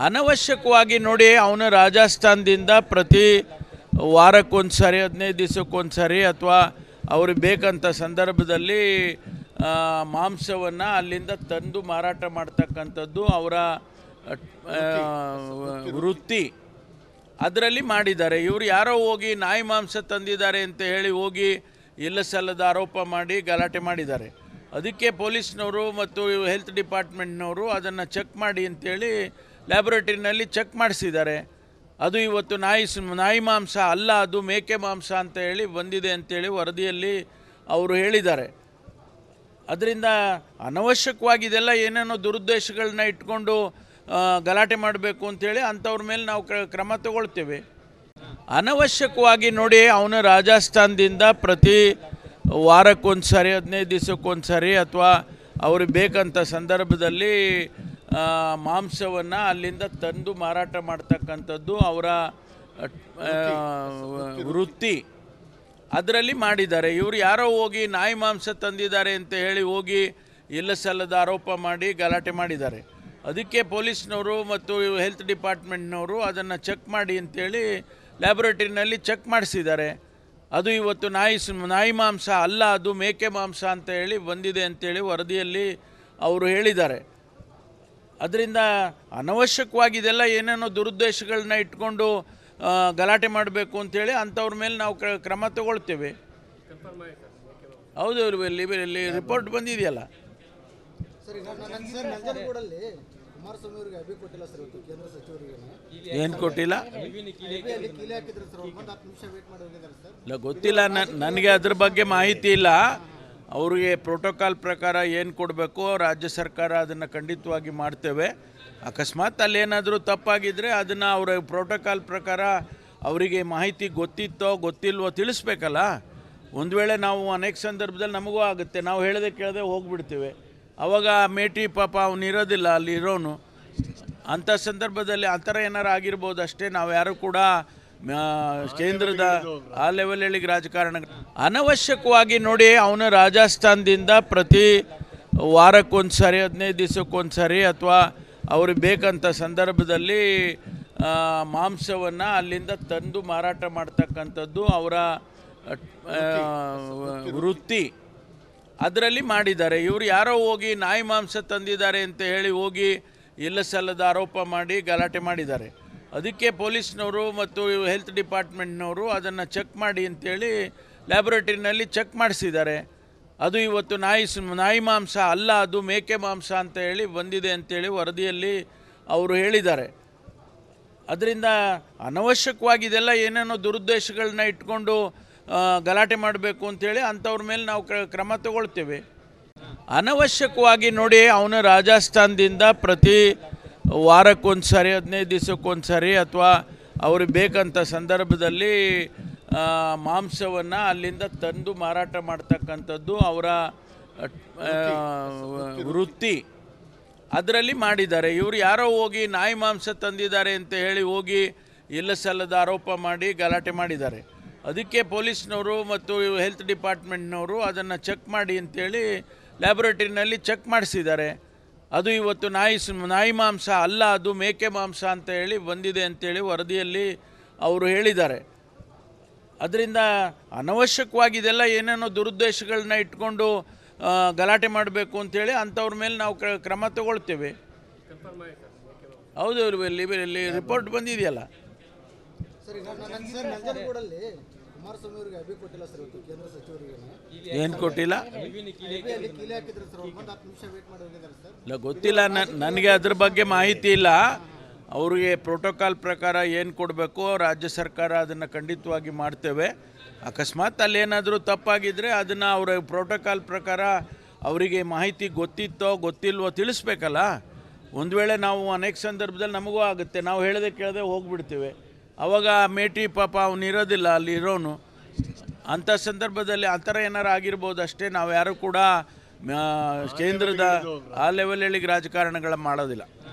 ಅನವಶ್ಯಕವಾಗಿ ನೋಡಿ ಅವನು ರಾಜಸ್ಥಾನದಿಂದ ಪ್ರತಿ ವಾರಕ್ಕೊಂದು ಸಾರಿ 15 ದಿವಸಕ್ಕೊಂದು ಸಾರಿ ಅಥವಾ ಅವ್ರಿಗೆ ಬೇಕಂತ ಸಂದರ್ಭದಲ್ಲಿ ಮಾಂಸವನ್ನು ಅಲ್ಲಿಂದ ತಂದು ಮಾರಾಟ ಮಾಡ್ತಕ್ಕಂಥದ್ದು ಅವರ ವೃತ್ತಿ. ಅದರಲ್ಲಿ ಮಾಡಿದ್ದಾರೆ. ಇವರು ಯಾರೋ ಹೋಗಿ ನಾಯಿ ಮಾಂಸ ತಂದಿದ್ದಾರೆ ಅಂತ ಹೇಳಿ ಹೋಗಿ ಇಲ್ಲ ಸಲ್ಲದ ಆರೋಪ ಮಾಡಿ ಗಲಾಟೆ ಮಾಡಿದ್ದಾರೆ. ಅದಕ್ಕೆ ಪೊಲೀಸ್ನವರು ಮತ್ತು ಹೆಲ್ತ್ ಡಿಪಾರ್ಟ್ಮೆಂಟ್ನವರು ಅದನ್ನು ಚೆಕ್ ಮಾಡಿ ಅಂತೇಳಿ ಲ್ಯಾಬೊರೇಟರಿನಲ್ಲಿ ಚೆಕ್ ಮಾಡಿಸಿದ್ದಾರೆ. ಅದು ಇವತ್ತು ನಾಯಿ ಮಾಂಸ ಅಲ್ಲ, ಅದು ಮೇಕೆ ಮಾಂಸ ಅಂತ ಹೇಳಿ ಬಂದಿದೆ ಅಂತೇಳಿ ವರದಿಯಲ್ಲಿ ಅವರು ಹೇಳಿದ್ದಾರೆ. ಅದರಿಂದ ಅನವಶ್ಯಕವಾಗಿ ಇದೆಲ್ಲ ಏನೇನೋ ದುರುದ್ದೇಶಗಳನ್ನ ಇಟ್ಕೊಂಡು ಗಲಾಟೆ ಮಾಡಬೇಕು ಅಂಥೇಳಿ ಅಂಥವ್ರ ಮೇಲೆ ನಾವು ಕ್ರಮ ತಗೊಳ್ತೇವೆ. ಅನವಶ್ಯಕವಾಗಿ ನೋಡಿ ಅವನು ರಾಜಸ್ಥಾನದಿಂದ ಪ್ರತಿ ವಾರಕ್ಕೊಂದು ಸಾರಿ 15 ದಿವಸಕ್ಕೊಂದು ಸಾರಿ ಅಥವಾ ಅವ್ರಿಗೆ ಬೇಕಂತ ಸಂದರ್ಭದಲ್ಲಿ ಮಾಂಸವನ್ನು ಅಲ್ಲಿಂದ ತಂದು ಮಾರಾಟ ಮಾಡ್ತಕ್ಕಂಥದ್ದು ಅವರ ವೃತ್ತಿ. ಅದರಲ್ಲಿ ಮಾಡಿದ್ದಾರೆ. ಇವರು ಯಾರೋ ಹೋಗಿ ನಾಯಿ ಮಾಂಸ ತಂದಿದ್ದಾರೆ ಅಂತ ಹೇಳಿ ಹೋಗಿ ಇಲ್ಲ ಸಲ್ಲದ ಆರೋಪ ಮಾಡಿ ಗಲಾಟೆ ಮಾಡಿದ್ದಾರೆ. ಅದಕ್ಕೆ ಪೊಲೀಸ್ನವರು ಮತ್ತು ಹೆಲ್ತ್ ಡಿಪಾರ್ಟ್ಮೆಂಟ್ನವರು ಅದನ್ನು ಚೆಕ್ ಮಾಡಿ ಅಂತೇಳಿ ಲ್ಯಾಬೊರೇಟರಿನಲ್ಲಿ ಚೆಕ್ ಮಾಡಿಸಿದ್ದಾರೆ. ಅದು ಇವತ್ತು ನಾಯಿ ಮಾಂಸ ಅಲ್ಲ, ಅದು ಮೇಕೆ ಮಾಂಸ ಅಂತ ಹೇಳಿ ಬಂದಿದೆ ಅಂತೇಳಿ ವರದಿಯಲ್ಲಿ ಅವರು ಹೇಳಿದ್ದಾರೆ. ಅದರಿಂದ ಅನವಶ್ಯಕವಾಗಿ ಇದೆಲ್ಲ ಏನೇನೋ ದುರುದ್ದೇಶಗಳನ್ನ ಇಟ್ಕೊಂಡು ಗಲಾಟೆ ಮಾಡಬೇಕು ಅಂಥೇಳಿ ಅಂಥವ್ರ ಮೇಲೆ ನಾವು ಕ್ರಮ ತಗೊಳ್ತೇವೆ. ಹೌದು, ಇಲ್ಲಿ ರಿಪೋರ್ಟ್ ಬಂದಿದೆಯಲ್ಲ. ಏನು ಕೊಟ್ಟಿಲ್ಲ ಇಲ್ಲ, ಗೊತ್ತಿಲ್ಲ ನನಗೆ ಅದ್ರ ಬಗ್ಗೆ ಮಾಹಿತಿ ಇಲ್ಲ. ಅವ್ರಿಗೆ ಪ್ರೋಟೋಕಾಲ್ ಪ್ರಕಾರ ಏನು ಕೊಡಬೇಕು ರಾಜ್ಯ ಸರ್ಕಾರ ಅದನ್ನು ಖಂಡಿತವಾಗಿ ಮಾಡ್ತೇವೆ. ಅಕಸ್ಮಾತ್ ಅಲ್ಲೇನಾದರೂ ತಪ್ಪಾಗಿದ್ದರೆ ಅದನ್ನು ಅವರ ಪ್ರೋಟೋಕಾಲ್ ಪ್ರಕಾರ ಅವರಿಗೆ ಮಾಹಿತಿ ಗೊತ್ತಿತ್ತೋ ಗೊತ್ತಿಲ್ವೋ ತಿಳಿಸ್ಬೇಕಲ್ಲ. ಒಂದು ವೇಳೆ ನಾವು ಅನೇಕ ಸಂದರ್ಭದಲ್ಲಿ ನಮಗೂ ಆಗುತ್ತೆ, ನಾವು ಹೇಳದೆ ಕೇಳದೆ ಹೋಗ್ಬಿಡ್ತೀವಿ. ಆವಾಗ ಮೇಟಿ ಪಾಪ ಅವನು ಇರೋದಿಲ್ಲ ಅಲ್ಲಿ ಇರೋನು. ಅಂಥ ಸಂದರ್ಭದಲ್ಲಿ ಆ ಥರ ಏನಾರು ಆಗಿರ್ಬೋದು ಅಷ್ಟೇ. ನಾವು ಯಾರು ಕೂಡ ಕೇಂದ್ರದ ಆ ಲೆವೆಲಲ್ಲಿಗೆ ರಾಜಕಾರಣ ಅನವಶ್ಯಕವಾಗಿ ನೋಡಿ ಅವನು ರಾಜಸ್ಥಾನದಿಂದ ಪ್ರತಿ ವಾರಕ್ಕೊಂದು ಸಾರಿ 15 ದಿವಸಕ್ಕೊಂದು ಸಾರಿ ಅಥವಾ ಅವ್ರಿಗೆ ಬೇಕಂತ ಸಂದರ್ಭದಲ್ಲಿ ಮಾಂಸವನ್ನು ಅಲ್ಲಿಂದ ತಂದು ಮಾರಾಟ ಮಾಡ್ತಕ್ಕಂಥದ್ದು ಅವರ ವೃತ್ತಿ. ಅದರಲ್ಲಿ ಮಾಡಿದ್ದಾರೆ. ಇವರು ಯಾರೋ ಹೋಗಿ ನಾಯಿ ಮಾಂಸ ತಂದಿದ್ದಾರೆ ಅಂತ ಹೇಳಿ ಹೋಗಿ ಇಲ್ಲ ಸಲ್ಲದ ಆರೋಪ ಮಾಡಿ ಗಲಾಟೆ ಮಾಡಿದ್ದಾರೆ. ಅದಕ್ಕೆ ಪೊಲೀಸ್ನವರು ಮತ್ತು ಹೆಲ್ತ್ ಡಿಪಾರ್ಟ್ಮೆಂಟ್ನವರು ಅದನ್ನು ಚೆಕ್ ಮಾಡಿ ಅಂತೇಳಿ ಲ್ಯಾಬೊರೇಟರಿನಲ್ಲಿ ಚೆಕ್ ಮಾಡಿಸಿದ್ದಾರೆ. ಅದು ಇವತ್ತು ನಾಯಿ ಮಾಂಸ ಅಲ್ಲ, ಅದು ಮೇಕೆ ಮಾಂಸ ಅಂತ ಹೇಳಿ ಬಂದಿದೆ ಅಂತೇಳಿ ವರದಿಯಲ್ಲಿ ಅವರು ಹೇಳಿದ್ದಾರೆ. ಅದರಿಂದ ಅನವಶ್ಯಕವಾಗಿ ಇದೆಲ್ಲ ಏನೇನೋ ದುರುದ್ದೇಶಗಳನ್ನ ಇಟ್ಕೊಂಡು ಗಲಾಟೆ ಮಾಡಬೇಕು ಅಂಥೇಳಿ ಅಂಥವ್ರ ಮೇಲೆ ನಾವು ಕ್ರಮ ತಗೊಳ್ತೇವೆ. ಅನವಶ್ಯಕವಾಗಿ ನೋಡಿ ಅವನು ರಾಜಸ್ಥಾನದಿಂದ ಪ್ರತಿ ವಾರಕ್ಕೊಂದು ಸಾರಿ 15 ದಿವಸಕ್ಕೊಂದು ಸಾರಿ ಅಥವಾ ಅವ್ರಿಗೆ ಬೇಕಂತ ಸಂದರ್ಭದಲ್ಲಿ ಮಾಂಸವನ್ನು ಅಲ್ಲಿಂದ ತಂದು ಮಾರಾಟ ಮಾಡ್ತಕ್ಕಂಥದ್ದು ಅವರ ವೃತ್ತಿ. ಅದರಲ್ಲಿ ಮಾಡಿದ್ದಾರೆ. ಇವರು ಯಾರೋ ಹೋಗಿ ನಾಯಿ ಮಾಂಸ ತಂದಿದ್ದಾರೆ ಅಂತ ಹೇಳಿ ಹೋಗಿ ಇಲ್ಲ ಸಲ್ಲದ ಆರೋಪ ಮಾಡಿ ಗಲಾಟೆ ಮಾಡಿದ್ದಾರೆ. ಅದಕ್ಕೆ ಪೊಲೀಸ್ನವರು ಮತ್ತು ಹೆಲ್ತ್ ಡಿಪಾರ್ಟ್ಮೆಂಟ್ನವರು ಅದನ್ನು ಚೆಕ್ ಮಾಡಿ ಅಂತೇಳಿ ಲ್ಯಾಬೊರೇಟರಿನಲ್ಲಿ ಚೆಕ್ ಮಾಡಿಸಿದ್ದಾರೆ. ಅದು ಇವತ್ತು ನಾಯಿ ಮಾಂಸ ಅಲ್ಲ, ಅದು ಮೇಕೆ ಮಾಂಸ ಅಂತ ಹೇಳಿ ಬಂದಿದೆ ಅಂತೇಳಿ ವರದಿಯಲ್ಲಿ ಅವರು ಹೇಳಿದ್ದಾರೆ. ಅದರಿಂದ ಅನವಶ್ಯಕವಾಗಿ ಇದೆಲ್ಲ ಏನೇನೋ ದುರುದ್ದೇಶಗಳನ್ನ ಇಟ್ಕೊಂಡು ಗಲಾಟೆ ಮಾಡಬೇಕು ಅಂಥೇಳಿ ಅಂಥವ್ರ ಮೇಲೆ ನಾವು ಕ್ರಮ ತಗೊಳ್ತೇವೆ. ಹೌದು, ಇಲ್ಲಿ ರಿಪೋರ್ಟ್ ಬಂದಿದೆಯಲ್ಲ. ಏನು ಕೊಟ್ಟಿಲ್ಲ ಇಲ್ಲ, ಗೊತ್ತಿಲ್ಲ ನನಗೆ ಅದ್ರ ಬಗ್ಗೆ ಮಾಹಿತಿ ಇಲ್ಲ. ಅವ್ರಿಗೆ ಪ್ರೋಟೋಕಾಲ್ ಪ್ರಕಾರ ಏನು ಕೊಡಬೇಕು ರಾಜ್ಯ ಸರ್ಕಾರ ಅದನ್ನು ಖಂಡಿತವಾಗಿ ಮಾಡ್ತೇವೆ. ಅಕಸ್ಮಾತ್ ಅಲ್ಲೇನಾದರೂ ತಪ್ಪಾಗಿದ್ದರೆ ಅದನ್ನು ಅವರ ಪ್ರೋಟೋಕಾಲ್ ಪ್ರಕಾರ ಅವರಿಗೆ ಮಾಹಿತಿ ಗೊತ್ತಿತ್ತೋ ಗೊತ್ತಿಲ್ವೋ ತಿಳಿಸ್ಬೇಕಲ್ಲ. ಒಂದು ವೇಳೆ ನಾವು ಅನೇಕ ಸಂದರ್ಭದಲ್ಲಿ ನಮಗೂ ಆಗುತ್ತೆ, ನಾವು ಹೇಳದೆ ಕೇಳದೆ ಹೋಗ್ಬಿಡ್ತೀವಿ. ಆವಾಗ ಮೇಟಿ ಪಾಪ ಅವನು ಇರೋದಿಲ್ಲ ಅಲ್ಲಿ ಇರೋನು. ಅಂಥ ಸಂದರ್ಭದಲ್ಲಿ ಆ ಥರ ಏನಾರು ಆಗಿರ್ಬೋದು ಅಷ್ಟೇ. ನಾವು ಯಾರು ಕೂಡ ಕೇಂದ್ರದ ಆ ಲೆವೆಲಲ್ಲಿಗೆ ರಾಜಕಾರಣಗಳ ಮಾಡೋದಿಲ್ಲ.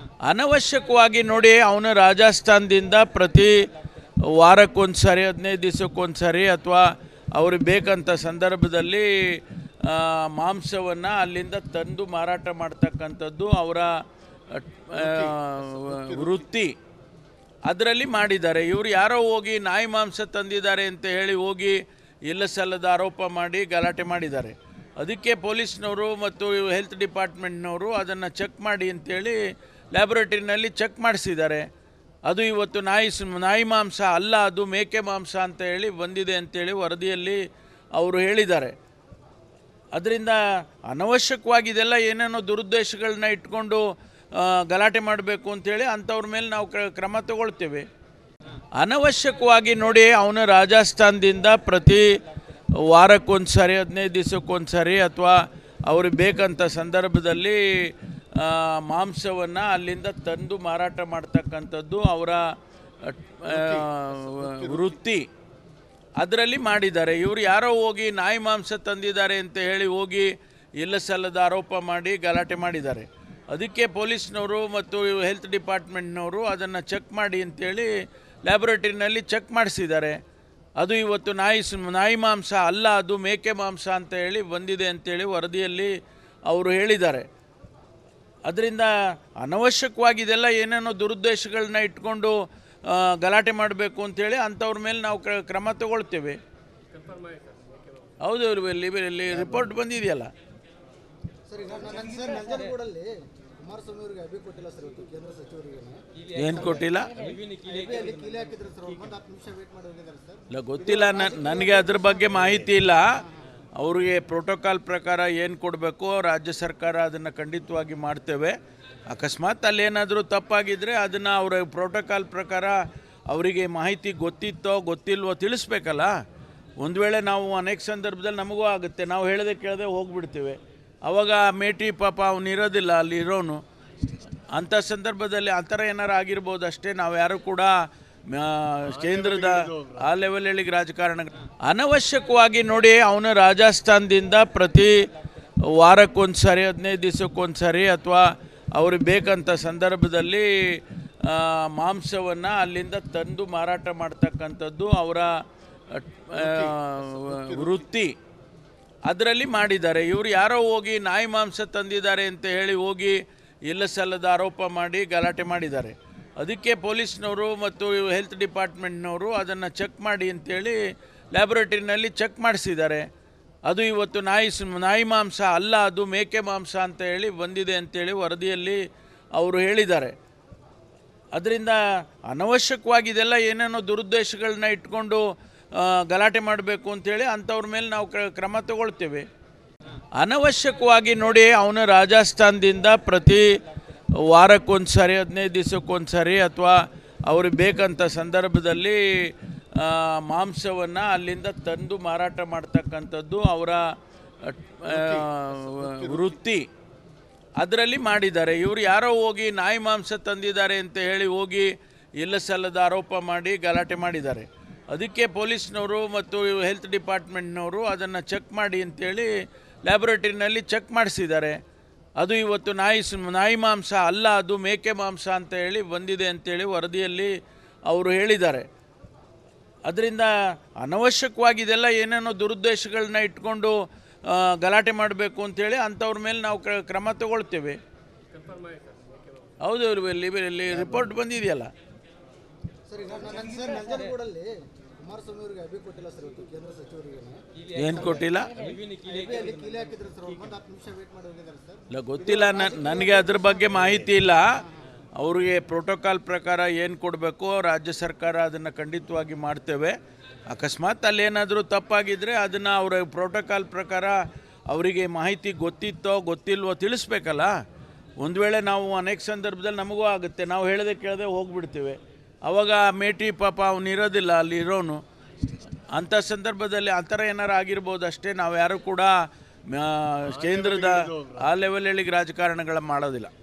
ಅನವಶ್ಯಕವಾಗಿ ನೋಡಿ ಅವನು ರಾಜಸ್ಥಾನದಿಂದ ಪ್ರತಿ ವಾರಕ್ಕೊಂದು ಸಾರಿ 15 ದಿವಸಕ್ಕೊಂದು ಸಾರಿ ಅಥವಾ ಅವ್ರಿಗೆ ಬೇಕಂತ ಸಂದರ್ಭದಲ್ಲಿ ಮಾಂಸವನ್ನು ಅಲ್ಲಿಂದ ತಂದು ಮಾರಾಟ ಮಾಡ್ತಕ್ಕಂಥದ್ದು ಅವರ ವೃತ್ತಿ ಅದರಲ್ಲಿ ಮಾಡಿದ್ದಾರೆ. ಇವರು ಯಾರೋ ಹೋಗಿ ನಾಯಿ ಮಾಂಸ ತಂದಿದ್ದಾರೆ ಅಂತ ಹೇಳಿ ಹೋಗಿ ಇಲ್ಲ ಸಲ್ಲದ ಆರೋಪ ಮಾಡಿ ಗಲಾಟೆ ಮಾಡಿದ್ದಾರೆ. ಅದಕ್ಕೆ ಪೊಲೀಸ್ನವರು ಮತ್ತು ಹೆಲ್ತ್ ಡಿಪಾರ್ಟ್ಮೆಂಟ್ನವರು ಅದನ್ನು ಚೆಕ್ ಮಾಡಿ ಅಂತೇಳಿ ಲ್ಯಾಬೊರೇಟರಿನಲ್ಲಿ ಚೆಕ್ ಮಾಡಿಸಿದ್ದಾರೆ. ಅದು ಇವತ್ತು ನಾಯಿ ಮಾಂಸ ಅಲ್ಲ, ಅದು ಮೇಕೆ ಮಾಂಸ ಅಂತ ಹೇಳಿ ಬಂದಿದೆ ಅಂತೇಳಿ ವರದಿಯಲ್ಲಿ ಅವರು ಹೇಳಿದ್ದಾರೆ. ಅದರಿಂದ ಅನವಶ್ಯಕವಾಗಿ ಇದೆಲ್ಲ ಏನೇನೋ ದುರುದ್ದೇಶಗಳನ್ನ ಇಟ್ಕೊಂಡು ಗಲಾಟೆ ಮಾಡಬೇಕು ಅಂಥೇಳಿ ಅಂಥವ್ರ ಮೇಲೆ ನಾವು ಕ್ರಮ ತಗೊಳ್ತೇವೆ. ಅನವಶ್ಯಕವಾಗಿ ನೋಡಿ, ಅವನು ರಾಜಸ್ಥಾನದಿಂದ ಪ್ರತಿ ವಾರಕ್ಕೊಂದು ಸಾರಿ 15 ದಿವಸಕ್ಕೊಂದು ಸಾರಿ ಅಥವಾ ಅವ್ರಿಗೆ ಬೇಕಂತ ಸಂದರ್ಭದಲ್ಲಿ ಮಾಂಸವನ್ನು ಅಲ್ಲಿಂದ ತಂದು ಮಾರಾಟ ಮಾಡ್ತಕ್ಕಂಥದ್ದು ಅವರ ವೃತ್ತಿ ಅದರಲ್ಲಿ ಮಾಡಿದ್ದಾರೆ. ಇವರು ಯಾರೋ ಹೋಗಿ ನಾಯಿ ಮಾಂಸ ತಂದಿದ್ದಾರೆ ಅಂತ ಹೇಳಿ ಹೋಗಿ ಇಲ್ಲ ಸಲ್ಲದ ಆರೋಪ ಮಾಡಿ ಗಲಾಟೆ ಮಾಡಿದ್ದಾರೆ. ಅದಕ್ಕೆ ಪೊಲೀಸ್ನವರು ಮತ್ತು ಹೆಲ್ತ್ ಡಿಪಾರ್ಟ್ಮೆಂಟ್ನವರು ಅದನ್ನು ಚೆಕ್ ಮಾಡಿ ಅಂತೇಳಿ ಲ್ಯಾಬೊರೇಟರಿನಲ್ಲಿ ಚೆಕ್ ಮಾಡಿಸಿದ್ದಾರೆ. ಅದು ಇವತ್ತು ನಾಯಿ ಮಾಂಸ ಅಲ್ಲ, ಅದು ಮೇಕೆ ಮಾಂಸ ಅಂತ ಹೇಳಿ ಬಂದಿದೆ ಅಂತೇಳಿ ವರದಿಯಲ್ಲಿ ಅವರು ಹೇಳಿದ್ದಾರೆ. ಅದರಿಂದ ಅನವಶ್ಯಕವಾಗಿ ಇದೆಲ್ಲ ಏನೇನೋ ದುರುದ್ದೇಶಗಳನ್ನ ಇಟ್ಕೊಂಡು ಗಲಾಟೆ ಮಾಡಬೇಕು ಅಂಥೇಳಿ ಅಂಥವ್ರ ಮೇಲೆ ನಾವು ಕ್ರಮ ತಗೊಳ್ತೇವೆ. ಹೌದು, ಇಲ್ಲಿ ರಿಪೋರ್ಟ್ ಬಂದಿದೆಯಲ್ಲ. ಏನು ಕೊಟ್ಟಿಲ್ಲ? ಇಲ್ಲ, ಗೊತ್ತಿಲ್ಲ ನನಗೆ ಅದ್ರ ಬಗ್ಗೆ ಮಾಹಿತಿ ಇಲ್ಲ. ಅವರಿಗೆ ಪ್ರೋಟೋಕಾಲ್ ಪ್ರಕಾರ ಏನು ಕೊಡಬೇಕು ರಾಜ್ಯ ಸರ್ಕಾರ ಅದನ್ನು ಖಂಡಿತವಾಗಿ ಮಾಡ್ತೇವೆ. ಅಕಸ್ಮಾತ್ ಅಲ್ಲೇನಾದರೂ ತಪ್ಪಾಗಿದ್ದರೆ ಅದನ್ನು ಅವರ ಪ್ರೋಟೋಕಾಲ್ ಪ್ರಕಾರ ಅವರಿಗೆ ಮಾಹಿತಿ ಗೊತ್ತಿತ್ತೋ ಗೊತ್ತಿಲ್ವೋ ತಿಳಿಸ್ಬೇಕಲ್ಲ. ಒಂದು ವೇಳೆ ನಾವು ಅನೇಕ ಸಂದರ್ಭದಲ್ಲಿ ನಮಗೂ ಆಗುತ್ತೆ, ನಾವು ಹೇಳದೆ ಕೇಳದೆ ಹೋಗ್ಬಿಡ್ತೇವೆ. ಆವಾಗ ಮೇಟಿ ಪಾಪ ಅವನಿರೋದಿಲ್ಲ ಅಲ್ಲಿರೋನು. ಅಂಥ ಸಂದರ್ಭದಲ್ಲಿ ಆ ಥರ ಏನಾರು ಆಗಿರ್ಬೋದು ಅಷ್ಟೇ. ನಾವು ಯಾರು ಕೂಡ ಕೇಂದ್ರದ ಆ ಲೆವೆಲಲ್ಲಿ ರಾಜಕಾರಣ ಅನವಶ್ಯಕವಾಗಿ ನೋಡಿ, ಅವನು ರಾಜಸ್ಥಾನದಿಂದ ಪ್ರತಿ ವಾರಕ್ಕೊಂದು ಸಾರಿ 15 ದಿವಸಕ್ಕೊಂದು ಸಾರಿ ಅಥವಾ ಅವ್ರಿಗೆ ಬೇಕಂತ ಸಂದರ್ಭದಲ್ಲಿ ಮಾಂಸವನ್ನು ಅಲ್ಲಿಂದ ತಂದು ಮಾರಾಟ ಮಾಡ್ತಕ್ಕಂಥದ್ದು ಅವರ ವೃತ್ತಿ ಅದರಲ್ಲಿ ಮಾಡಿದ್ದಾರೆ. ಇವರು ಯಾರೋ ಹೋಗಿ ನಾಯಿ ಮಾಂಸ ತಂದಿದ್ದಾರೆ ಅಂತ ಹೇಳಿ ಹೋಗಿ ಇಲ್ಲ ಸಲ್ಲದ ಆರೋಪ ಮಾಡಿ ಗಲಾಟೆ ಮಾಡಿದ್ದಾರೆ. ಅದಕ್ಕೆ ಪೊಲೀಸ್ನವರು ಮತ್ತು ಹೆಲ್ತ್ ಡಿಪಾರ್ಟ್ಮೆಂಟ್ನವರು ಅದನ್ನು ಚೆಕ್ ಮಾಡಿ ಅಂತೇಳಿ ಲ್ಯಾಬೊರೇಟರಿನಲ್ಲಿ ಚೆಕ್ ಮಾಡಿಸಿದ್ದಾರೆ. ಅದು ಇವತ್ತು ನಾಯಿ ಮಾಂಸ ಅಲ್ಲ, ಅದು ಮೇಕೆ ಮಾಂಸ ಅಂತ ಹೇಳಿ ಬಂದಿದೆ ಅಂತೇಳಿ ವರದಿಯಲ್ಲಿ ಅವರು ಹೇಳಿದ್ದಾರೆ. ಅದರಿಂದ ಅನವಶ್ಯಕವಾಗಿ ಇದೆಲ್ಲ ಏನೇನೋ ದುರುದ್ದೇಶಗಳನ್ನ ಇಟ್ಕೊಂಡು ಗಲಾಟೆ ಮಾಡಬೇಕು ಅಂಥೇಳಿ ಅಂಥವ್ರ ಮೇಲೆ ನಾವು ಕ್ರಮ ತಗೊಳ್ತೇವೆ. ಅನವಶ್ಯಕವಾಗಿ ನೋಡಿ, ಅವನು ರಾಜಸ್ಥಾನದಿಂದ ಪ್ರತಿ ವಾರಕ್ಕೊಂದು ಸಾರಿ 15 ದಿವಸಕ್ಕೊಂದು ಸಾರಿ ಅಥವಾ ಅವ್ರಿಗೆ ಬೇಕಂತ ಸಂದರ್ಭದಲ್ಲಿ ಮಾಂಸವನ್ನು ಅಲ್ಲಿಂದ ತಂದು ಮಾರಾಟ ಮಾಡ್ತಕ್ಕಂಥದ್ದು ಅವರ ವೃತ್ತಿ ಅದರಲ್ಲಿ ಮಾಡಿದ್ದಾರೆ. ಇವರು ಯಾರೋ ಹೋಗಿ ನಾಯಿ ಮಾಂಸ ತಂದಿದ್ದಾರೆ ಅಂತ ಹೇಳಿ ಹೋಗಿ ಇಲ್ಲ ಸಲ್ಲದ ಆರೋಪ ಮಾಡಿ ಗಲಾಟೆ ಮಾಡಿದ್ದಾರೆ. ಅದಕ್ಕೆ ಪೊಲೀಸ್ನವರು ಮತ್ತು ಹೆಲ್ತ್ ಡಿಪಾರ್ಟ್ಮೆಂಟ್ನವರು ಅದನ್ನು ಚೆಕ್ ಮಾಡಿ ಅಂತೇಳಿ ಲ್ಯಾಬೊರೇಟರಿನಲ್ಲಿ ಚೆಕ್ ಮಾಡಿಸಿದ್ದಾರೆ. ಅದು ಇವತ್ತು ನಾಯಿ ಮಾಂಸ ಅಲ್ಲ, ಅದು ಮೇಕೆ ಮಾಂಸ ಅಂತ ಹೇಳಿ ಬಂದಿದೆ ಅಂತೇಳಿ ವರದಿಯಲ್ಲಿ ಅವರು ಹೇಳಿದ್ದಾರೆ. ಅದರಿಂದ ಅನವಶ್ಯಕವಾಗಿ ಇದೆಲ್ಲ ಏನೇನೋ ದುರುದ್ದೇಶಗಳನ್ನ ಇಟ್ಕೊಂಡು ಗಲಾಟೆ ಮಾಡಬೇಕು ಅಂಥೇಳಿ ಅಂಥವ್ರ ಮೇಲೆ ನಾವು ಕ್ರಮ ತಗೊಳ್ತೇವೆ. ಹೌದು, ಇಲ್ಲಿ ರಿಪೋರ್ಟ್ ಬಂದಿದೆಯಲ್ಲ. ಏನು ಕೊಟ್ಟಿಲ್ಲ? ಇಲ್ಲ, ಗೊತ್ತಿಲ್ಲ ನನಗೆ ಅದ್ರ ಬಗ್ಗೆ ಮಾಹಿತಿ ಇಲ್ಲ. ಅವರಿಗೆ ಪ್ರೋಟೋಕಾಲ್ ಪ್ರಕಾರ ಏನು ಕೊಡಬೇಕು ರಾಜ್ಯ ಸರ್ಕಾರ ಅದನ್ನು ಖಂಡಿತವಾಗಿ ಮಾಡ್ತೇವೆ. ಅಕಸ್ಮಾತ್ ಅಲ್ಲೇನಾದರೂ ತಪ್ಪಾಗಿದ್ದರೆ ಅದನ್ನು ಅವರ ಪ್ರೋಟೋಕಾಲ್ ಪ್ರಕಾರ ಅವರಿಗೆ ಮಾಹಿತಿ ಗೊತ್ತಿತ್ತೋ ಗೊತ್ತಿಲ್ವೋ ತಿಳಿಸ್ಬೇಕಲ್ಲ. ಒಂದು ವೇಳೆ ನಾವು ಅನೇಕ ಸಂದರ್ಭದಲ್ಲಿ ನಮಗೂ ಆಗುತ್ತೆ, ನಾವು ಹೇಳದೆ ಕೇಳದೆ ಹೋಗ್ಬಿಡ್ತೇವೆ. ಆವಾಗ ಮೇಟಿ ಪಾಪ ಅವನಿರೋದಿಲ್ಲ ಅಲ್ಲಿರೋನು. ಅಂಥ ಸಂದರ್ಭದಲ್ಲಿ ಆ ಥರ ಏನಾರು ಆಗಿರ್ಬೋದು ಅಷ್ಟೇ. ನಾವು ಯಾರು ಕೂಡ ಕೇಂದ್ರದ ಆ ಲೆವೆಲಲ್ಲಿ ರಾಜಕಾರಣಗಳ ಮಾಡೋದಿಲ್ಲ.